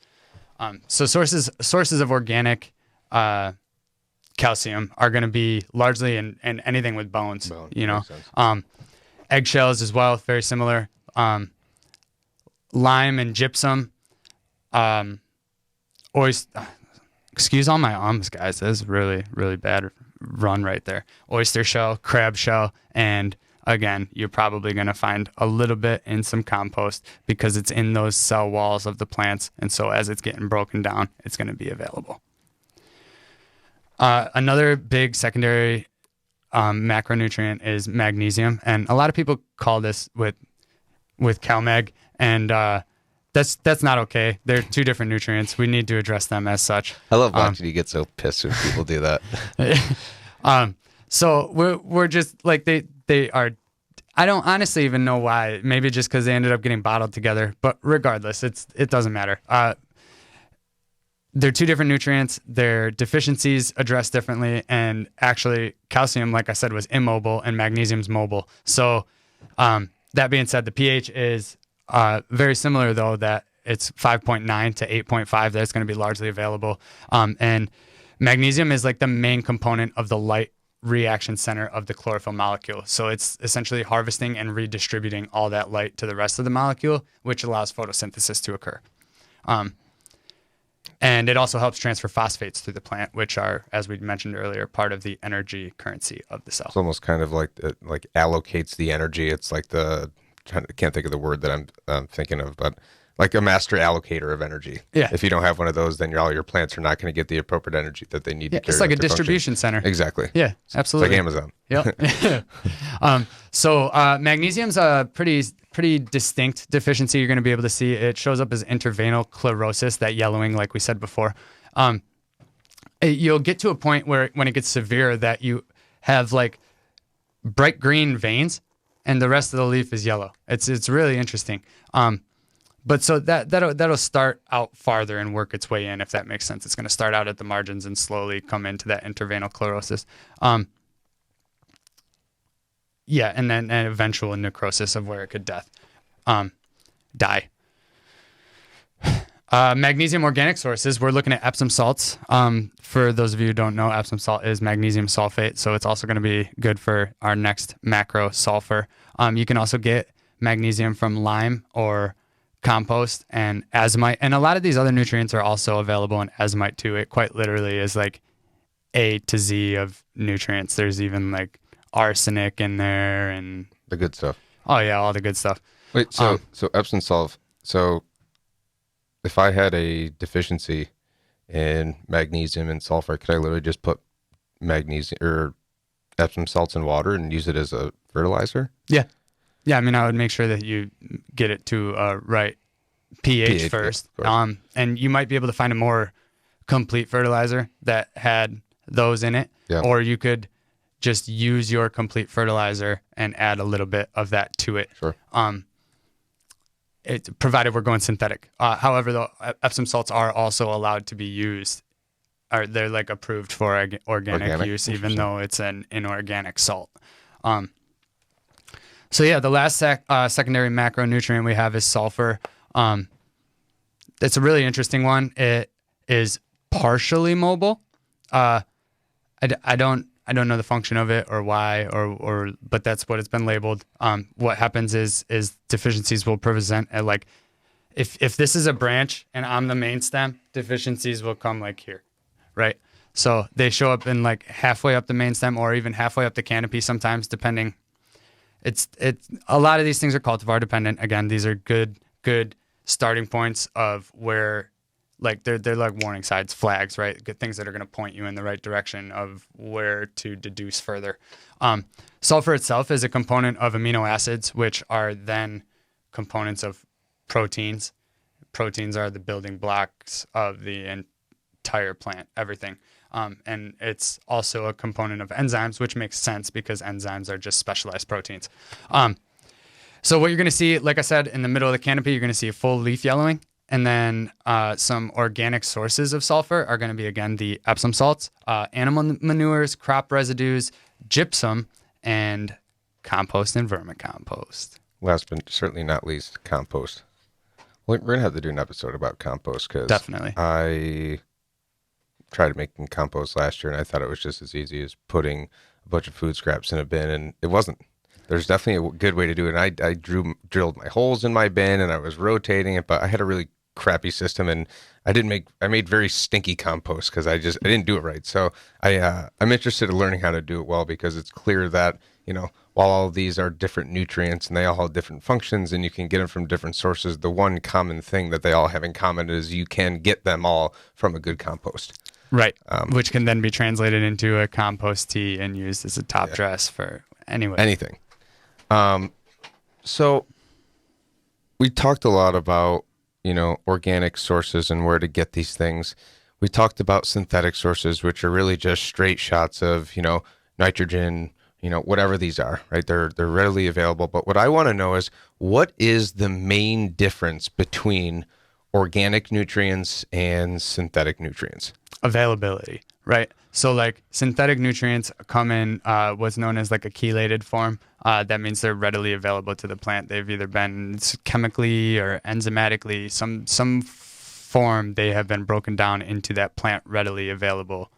S1: So sources of organic calcium are going to be largely in anything with bones. Eggshells as well, very similar. Lime and gypsum. Excuse all my ums, guys. This is really, really bad run right there. Oyster shell, crab shell, and again, you're probably going to find a little bit in some compost because it's in those cell walls of the plants. And so as it's getting broken down, it's going to be available. Another big secondary macronutrient is magnesium. And a lot of people call this with CalMag, and that's not okay. They're two different nutrients. We need to address them as such.
S3: I love watching you get so pissed when people do that.
S1: So we're just like they are. I don't honestly even know why. Maybe just because they ended up getting bottled together. But regardless, it doesn't matter. They're two different nutrients. Their deficiencies addressed differently. And actually, calcium, like I said, was immobile, and magnesium's mobile. So that being said, the pH is very similar, though, that it's 5.9 to 8.5 that's going to be largely available. And magnesium is like the main component of the light reaction center of the chlorophyll molecule. So it's essentially harvesting and redistributing all that light to the rest of the molecule, which allows photosynthesis to occur. And it also helps transfer phosphates through the plant, which are, as we mentioned earlier, part of the energy currency of the cell.
S3: It's almost kind of like it like allocates the energy. It's like I can't think of the word that I'm thinking of, but like a master allocator of energy.
S1: Yeah.
S3: If you don't have one of those, then all your plants are not going to get the appropriate energy that they need to carry
S1: it's like
S3: out
S1: a
S3: their
S1: distribution
S3: function.
S1: center.
S3: Exactly.
S1: Yeah, absolutely.
S3: It's like
S1: Yep.
S3: Amazon.
S1: So magnesium's a pretty distinct deficiency. You're going to be able to see it shows up as intervenal chlorosis, that yellowing, like we said before. You'll get to a point where when it gets severe that you have like bright green veins and the rest of the leaf is yellow. It's really interesting. But so that'll start out farther and work its way in, if that makes sense. It's going to start out at the margins and slowly come into that intervenal chlorosis. And then an eventual necrosis of where it could die. Magnesium organic sources, we're looking at Epsom salts. For those of you who don't know, Epsom salt is magnesium sulfate, so it's also going to be good for our next macro, sulfur. You can also get magnesium from lime or compost and azomite, and a lot of these other nutrients are also available in azomite too. It quite literally is like A to Z of nutrients. There's even like arsenic in there and
S3: The good stuff.
S1: Oh yeah, all the good stuff.
S3: Wait, so Epsom salt. So if I had a deficiency in magnesium and sulfur, could I literally just put magnesium or Epsom salts in water and use it as a fertilizer?
S1: Yeah. I mean, I would make sure that you get it to right pH first. And you might be able to find a more complete fertilizer that had those in it, or you could just use your complete fertilizer and add a little bit of that to it.
S3: Sure.
S1: It provided we're going synthetic. However, though, Epsom salts are also allowed to be used, or they're like approved for organic use, even though it's an inorganic salt. So yeah, the last secondary macronutrient we have is sulfur. It's a really interesting one. It is partially mobile. I don't know the function of it or why, but that's what it's been labeled. What happens is deficiencies will present at like, if this is a branch and I'm the main stem, deficiencies will come like here, right? So they show up in like halfway up the main stem or even halfway up the canopy sometimes, depending. It's a lot of these things are cultivar dependent. Again, these are good starting points of where, like they're like warning signs, flags, right? Good things that are going to point you in the right direction of where to deduce further. Sulfur itself is a component of amino acids, which are then components of proteins. Proteins are the building blocks of the entire plant, everything. And it's also a component of enzymes, which makes sense because enzymes are just specialized proteins. So what you're going to see, like I said, in the middle of the canopy, you're going to see a full leaf yellowing. And then some organic sources of sulfur are going to be, again, the Epsom salts, animal manures, crop residues, gypsum, and compost and vermicompost.
S3: Last but certainly not least, compost. We're going to have to do an episode about compost because
S1: definitely.
S3: I tried making compost last year and I thought it was just as easy as putting a bunch of food scraps in a bin, and it wasn't. There's definitely a good way to do it. And I drilled my holes in my bin and I was rotating it, but I had to really crappy system, and I made very stinky compost because I didn't do it right. So I'm interested in learning how to do it well, because it's clear that, while all of these are different nutrients and they all have different functions and you can get them from different sources, the one common thing that they all have in common is you can get them all from a good compost.
S1: Right. Which can then be translated into a compost tea and used as a top dress for anything.
S3: So we talked a lot about, organic sources and where to get these things. We talked about synthetic sources, which are really just straight shots of, nitrogen, whatever these are, right? They're readily available. But what I want to know is, what is the main difference between organic nutrients and synthetic nutrients?
S1: Availability, right? So like synthetic nutrients come in what's known as like a chelated form. That means they're readily available to the plant. They've either been chemically or enzymatically, some form, they have been broken down into that plant readily available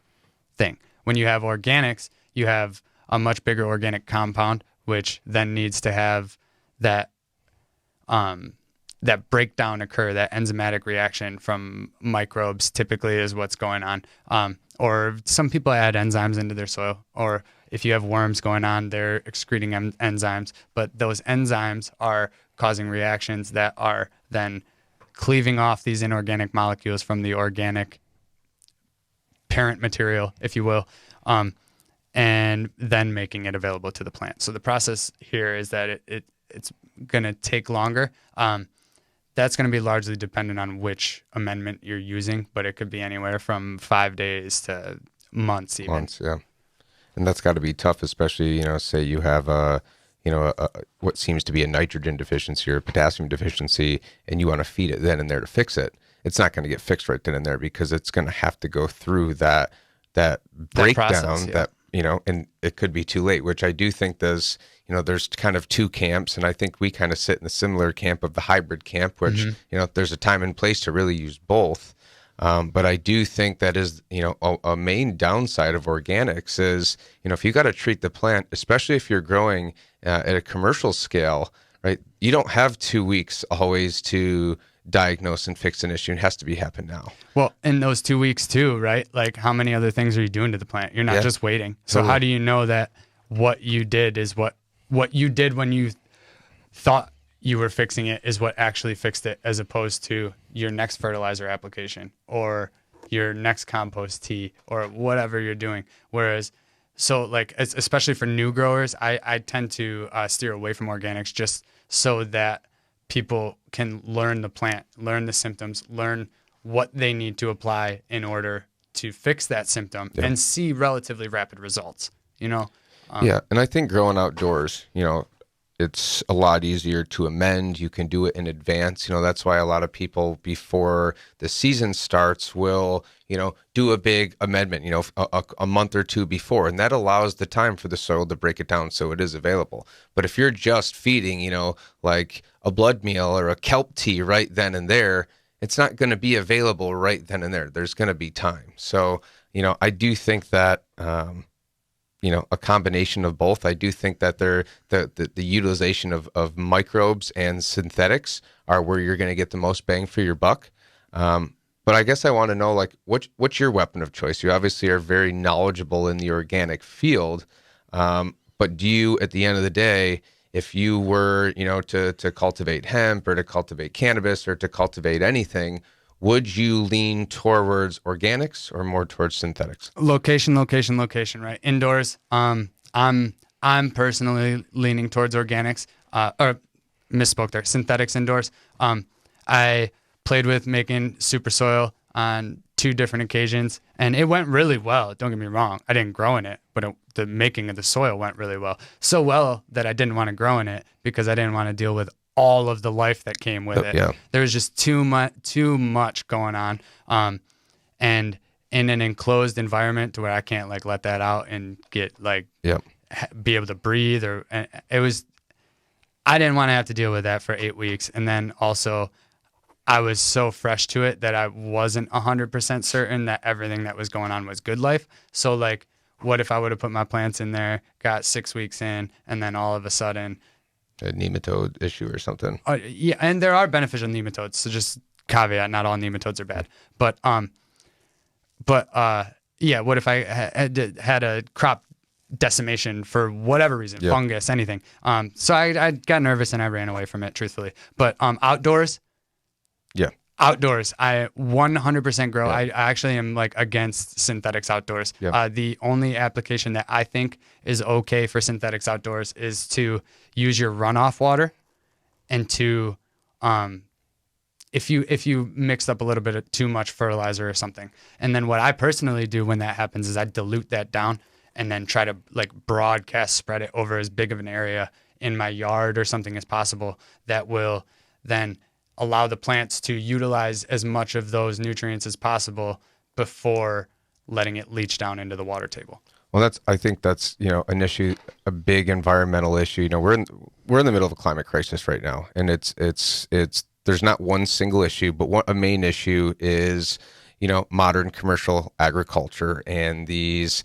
S1: thing. When you have organics, you have a much bigger organic compound, which then needs to have that that breakdown occur, that enzymatic reaction from microbes typically is what's going on. Or some people add enzymes into their soil, or if you have worms going on, they're excreting enzymes, but those enzymes are causing reactions that are then cleaving off these inorganic molecules from the organic parent material, if you will, and then making it available to the plant. So the process here is that it's going to take longer. That's going to be largely dependent on which amendment you're using, but it could be anywhere from 5 days to months even.
S3: Months, yeah. And that's got to be tough, especially, say you have what seems to be a nitrogen deficiency or a potassium deficiency, and you want to feed it then and there to fix it. It's not going to get fixed right then and there, because it's going to have to go through that breakdown,
S1: process, yeah.
S3: And it could be too late, which I do think there's kind of two camps, and I think we kind of sit in the similar camp of the hybrid camp, which, there's a time and place to really use both. But I do think that is, a main downside of organics is, if you got to treat the plant, especially if you're growing at a commercial scale, right? You don't have 2 weeks always to diagnose and fix an issue. It has to happen now.
S1: Well, in those 2 weeks too, right? Like, how many other things are you doing to the plant? You're not just waiting. So
S3: Totally.
S1: How do you know that what you did is what you did when you thought you were fixing it is what actually fixed it, as opposed to your next fertilizer application or your next compost tea or whatever you're doing? Whereas, so like, especially for new growers, I tend to steer away from organics just so that people can learn the plant, learn the symptoms, learn what they need to apply in order to fix that symptom and see relatively rapid results, Yeah.
S3: And I think growing outdoors, it's a lot easier to amend. You can do it in advance. That's why a lot of people before the season starts will, do a big amendment, a month or two before. And that allows the time for the soil to break it down so it is available. But if you're just feeding, like a blood meal or a kelp tea right then and there, it's not going to be available right then and there. There's going to be time. So, I do think that, a combination of both. I do think that the utilization of microbes and synthetics are where you're going to get the most bang for your buck. But I guess I want to know, like, what's your weapon of choice? You obviously are very knowledgeable in the organic field, but do you, at the end of the day, if you were, to cultivate hemp or to cultivate cannabis or to cultivate anything, would you lean towards organics or more towards synthetics? Location,
S1: right? Indoors, I'm personally leaning towards organics, or misspoke there, synthetics indoors. I played with making super soil on 2 different occasions, and it went really well. Don't get me wrong. I didn't grow in it, but the making of the soil went really well. So well that I didn't want to grow in it because I didn't want to deal with all of the life that came with it.
S3: Yeah.
S1: There was just too much going on. And in an enclosed environment to where I can't like let that out and get like, be able to breathe I didn't want to have to deal with that for 8 weeks. And then also I was so fresh to it that I wasn't 100% certain that everything that was going on was good life. So like, what if I would have put my plants in there, got 6 weeks in, and then all of a sudden
S3: a nematode issue or something?
S1: Yeah, and there are beneficial nematodes, so just caveat, not all nematodes are bad. But yeah, what if I had a crop decimation for whatever reason, fungus, anything. So I got nervous and I ran away from it, truthfully. But outdoors, I 100% grow. I actually am like against synthetics outdoors. The only application that I think is okay for synthetics outdoors is to use your runoff water and to if you mixed up a little bit of too much fertilizer or something. And then what I personally do when that happens is I dilute that down and then try to like broadcast spread it over as big of an area in my yard or something as possible that will then allow the plants to utilize as much of those nutrients as possible before letting it leach down into the water table.
S3: Well, I think that's, an issue, a big environmental issue. We're in the middle of a climate crisis right now, and it's there's not one single issue, but a main issue is, modern commercial agriculture and these,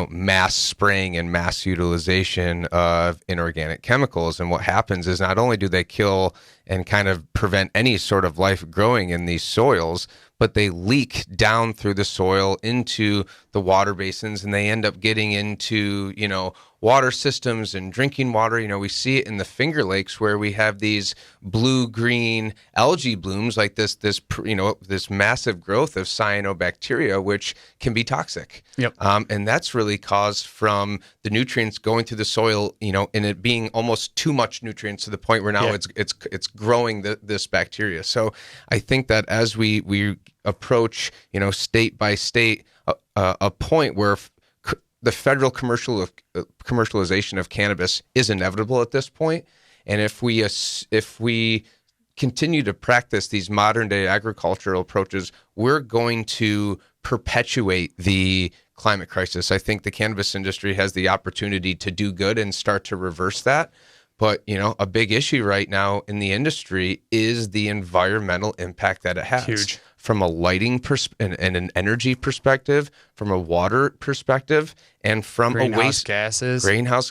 S3: mass spraying and mass utilization of inorganic chemicals. And what happens is not only do they kill and kind of prevent any sort of life growing in these soils, but they leak down through the soil into the water basins, and they end up getting into, water systems and drinking water. We see it in the Finger Lakes where we have these blue-green algae blooms, like this massive growth of cyanobacteria, which can be toxic. And that's really caused from the nutrients going through the soil, and it being almost too much nutrients to the point where now it's growing this bacteria. So I think that as we approach, state by state, a point where the federal commercialization of cannabis is inevitable at this point, and if we continue to practice these modern day agricultural approaches, we're going to perpetuate the climate crisis. I think the cannabis industry has the opportunity to do good and start to reverse that. But, a big issue right now in the industry is the environmental impact that it has.
S1: Huge.
S3: From a lighting and an energy perspective, from a water perspective, and from greenhouse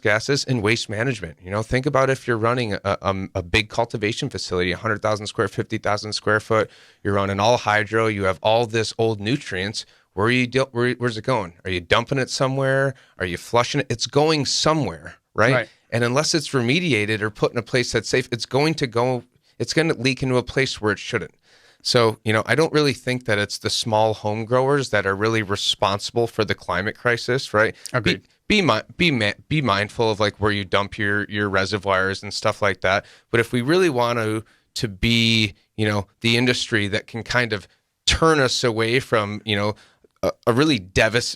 S3: gases and waste management. Think about if you're running a big cultivation facility, 100,000 square, 50,000 square foot, you're running all hydro, you have all this old nutrients. Where's it going? Are you dumping it somewhere? Are you flushing it? It's going somewhere, right? And unless it's remediated or put in a place that's safe, it's going to leak into a place where it shouldn't. So, I don't really think that it's the small home growers that are really responsible for the climate crisis, right?
S1: Agreed.
S3: Be mindful of like where you dump your reservoirs and stuff like that. But if we really want to be, the industry that can kind of turn us away from, a really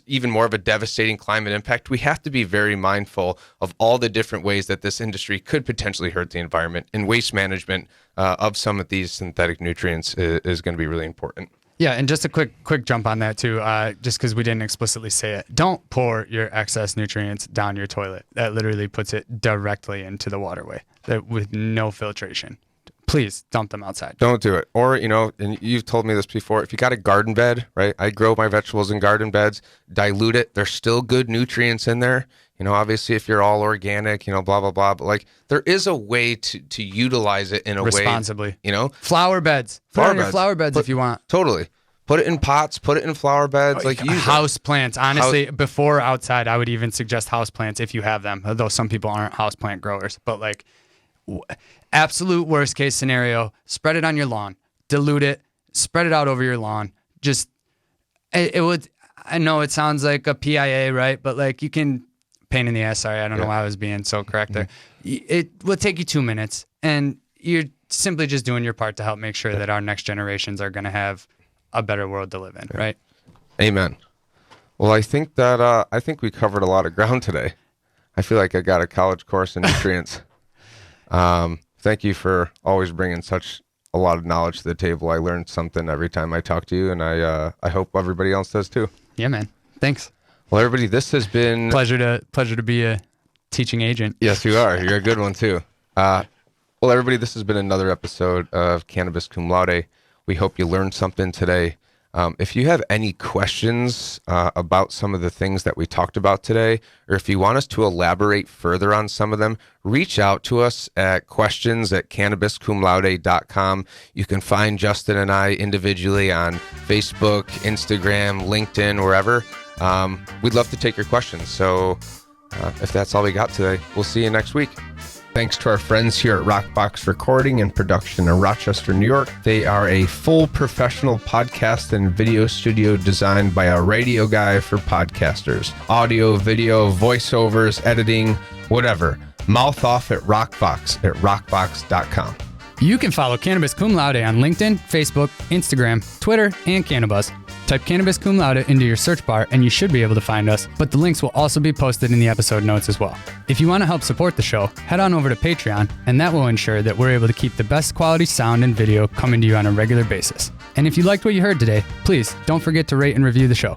S3: even more of a devastating climate impact, we have to be very mindful of all the different ways that this industry could potentially hurt the environment, and waste management of some of these synthetic nutrients is going to be really important.
S1: Yeah, and just a quick jump on that too, just because we didn't explicitly say it. Don't pour your excess nutrients down your toilet. That literally puts it directly into the waterway with no filtration. Please dump them outside.
S3: Don't do it. Or, and you've told me this before, if you got a garden bed, right? I grow my vegetables in garden beds, dilute it. There's still good nutrients in there. Obviously if you're all organic, blah, blah, blah. But like there is a way to utilize it in a
S1: responsibly.
S3: Way.
S1: Flower beds. Put it in your flower beds if you want.
S3: Totally. Put it in pots, put it in flower beds,
S1: house plants. Honestly, before outside, I would even suggest house plants if you have them, although some people aren't house plant growers. But like absolute worst case scenario, spread it on your lawn, dilute it, spread it out over your lawn. Just, it would, I know it sounds like a PIA, right? But like you can, pain in the ass, sorry, I don't know why I was being so correct there. It will take you 2 minutes, and you're simply just doing your part to help make sure that our next generations are going to have a better world to live in, right?
S3: Amen. Well, I think we covered a lot of ground today. I feel like I got a college course in nutrients. Thank you for always bringing such a lot of knowledge to the table. I learned something every time I talk to you, and I hope everybody else does too.
S1: Yeah, man. Thanks.
S3: Well, everybody, this has been
S1: pleasure to be a teaching agent.
S3: Yes, you are. You're a good one too. Well, everybody, this has been another episode of Cannabis Cum Laude. We hope you learned something today. If you have any questions about some of the things that we talked about today, or if you want us to elaborate further on some of them, reach out to us at questions@cannabiscumlaude.com. You can find Justin and I individually on Facebook, Instagram, LinkedIn, wherever. We'd love to take your questions. So if that's all we got today, we'll see you next week.
S2: Thanks to our friends here at Rockbox Recording and Production in Rochester, New York. They are a full professional podcast and video studio designed by a radio guy for podcasters. Audio, video, voiceovers, editing, whatever. Mouth off at Rockbox at rockbox.com.
S1: You can follow Cannabis Cum Laude on LinkedIn, Facebook, Instagram, Twitter, and Cannabuzz. Type Cannabis Cum Laude into your search bar and you should be able to find us, but the links will also be posted in the episode notes as well. If you want to help support the show, head on over to Patreon, and that will ensure that we're able to keep the best quality sound and video coming to you on a regular basis. And if you liked what you heard today, please don't forget to rate and review the show.